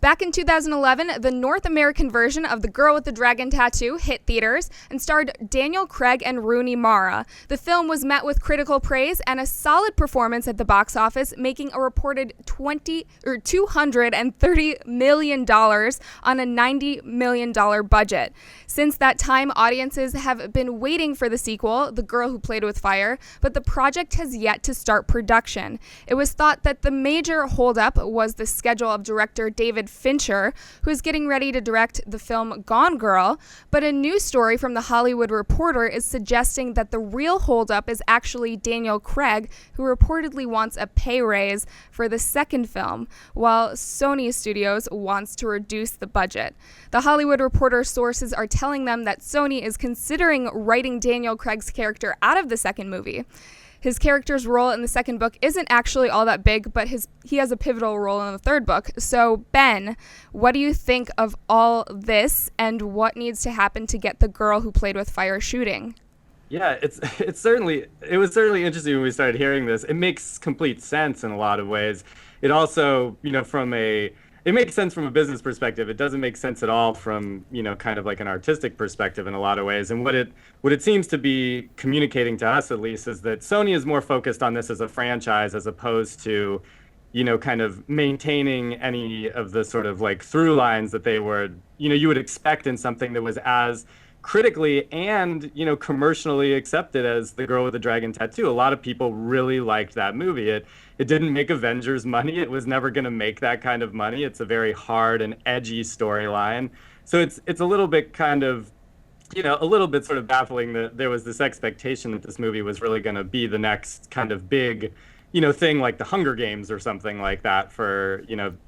Back in 2011, the North American version of The Girl with the Dragon Tattoo hit theaters and starred Daniel Craig and Rooney Mara. The film was met with critical praise and a solid performance at the box office, making a reported $230 million on a $90 million budget. Since that time, audiences have been waiting for the sequel, The Girl Who Played with Fire, but the project has yet to start production. It was thought that the major holdup was the schedule of director David Fincher, who is getting ready to direct the film Gone Girl, but a new story from The Hollywood Reporter is suggesting that the real holdup is actually Daniel Craig, who reportedly wants a pay raise for the second film, while Sony Studios wants to reduce the budget. The Hollywood Reporter sources are telling them that Sony is considering writing Daniel Craig's character out of the second movie. His character's role in the second book isn't actually all that big, but he has a pivotal role in the third book. So, Ben, what do you think of all this, and what needs to happen to get The Girl Who Played with Fire shooting? Yeah, it was certainly interesting when we started hearing this. It makes complete sense in a lot of ways. It also, it makes sense from a business perspective. It doesn't make sense at all from, kind of like an artistic perspective in a lot of ways. And what it seems to be communicating to us, at least, is that Sony is more focused on this as a franchise as opposed to, kind of maintaining any of the sort of like through lines that they would, you would expect in something that was as critically and, commercially accepted as The Girl with the Dragon Tattoo. A lot of people really liked that movie. It didn't make Avengers money. It was never going to make that kind of money. It's a very hard and edgy storyline. So it's a little bit kind of, a little bit sort of baffling that there was this expectation that this movie was really going to be the next kind of big, thing like the Hunger Games or something like that for,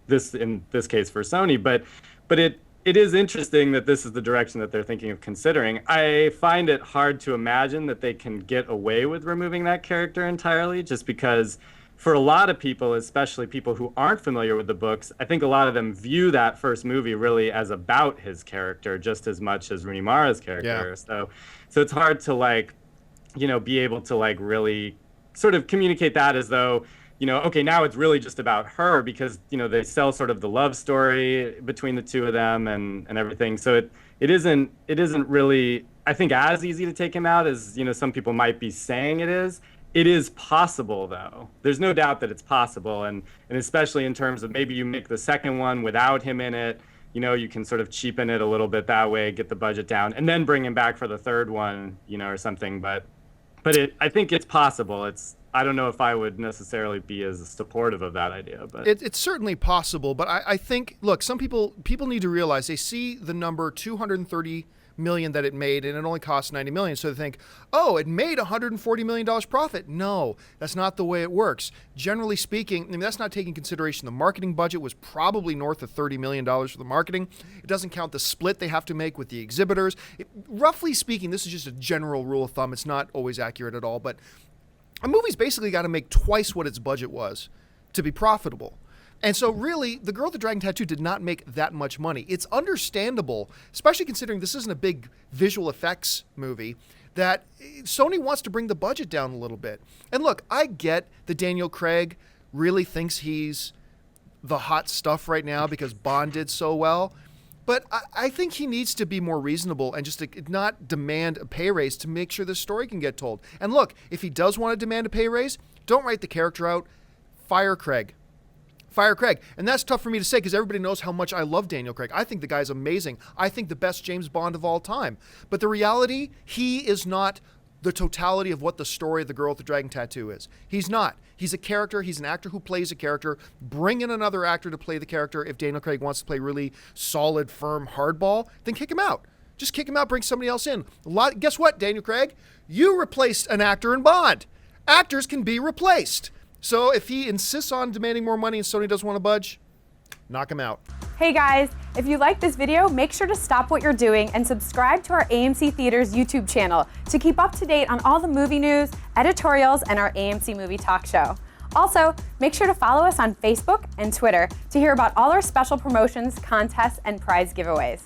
this, in this case for Sony. But it is interesting that this is the direction that they're thinking of considering. I find it hard to imagine that they can get away with removing that character entirely, just because for a lot of people, especially people who aren't familiar with the books, I think a lot of them view that first movie really as about his character just as much as Rooney Mara's character. Yeah. So it's hard to be able to really sort of communicate that as though, okay, now it's really just about her because, they sell sort of the love story between the two of them and everything. So it isn't really, I think, as easy to take him out as, some people might be saying it is. It is possible, though. There's no doubt that it's possible. And especially in terms of maybe you make the second one without him in it, you can sort of cheapen it a little bit that way, get the budget down, and then bring him back for the third one, or something. But I think it's possible. I don't know if I would necessarily be as supportive of that idea, but it's certainly possible. But I think, look, some people need to realize they see the number 230 million that it made, and it only cost 90 million. So they think, oh, it made $140 million profit. No, that's not the way it works. Generally speaking, that's not taking consideration. The marketing budget was probably north of $30 million for the marketing. It doesn't count the split they have to make with the exhibitors. Roughly speaking, this is just a general rule of thumb. It's not always accurate at all, but a movie's basically got to make twice what its budget was to be profitable. And so really, The Girl with the Dragon Tattoo did not make that much money. It's understandable, especially considering this isn't a big visual effects movie, that Sony wants to bring the budget down a little bit. And look, I get that Daniel Craig really thinks he's the hot stuff right now because Bond did so well. But I think he needs to be more reasonable and just not demand a pay raise to make sure the story can get told. And look, if he does want to demand a pay raise, don't write the character out. Fire Craig. Fire Craig. And that's tough for me to say because everybody knows how much I love Daniel Craig. I think the guy's amazing. I think the best James Bond of all time. But the reality, he is not the totality of what the story of The Girl with the Dragon Tattoo is. He's not. He's a character. He's an actor who plays a character. Bring in another actor to play the character. If Daniel Craig wants to play really solid, firm hardball, then kick him out. Just kick him out, bring somebody else in. Guess what, Daniel Craig? You replaced an actor in Bond. Actors can be replaced. So if he insists on demanding more money and Sony doesn't want to budge, knock him out. Hey guys, if you like this video, make sure to stop what you're doing and subscribe to our AMC Theaters YouTube channel to keep up to date on all the movie news, editorials, and our AMC Movie Talk Show. Also, make sure to follow us on Facebook and Twitter to hear about all our special promotions, contests, and prize giveaways.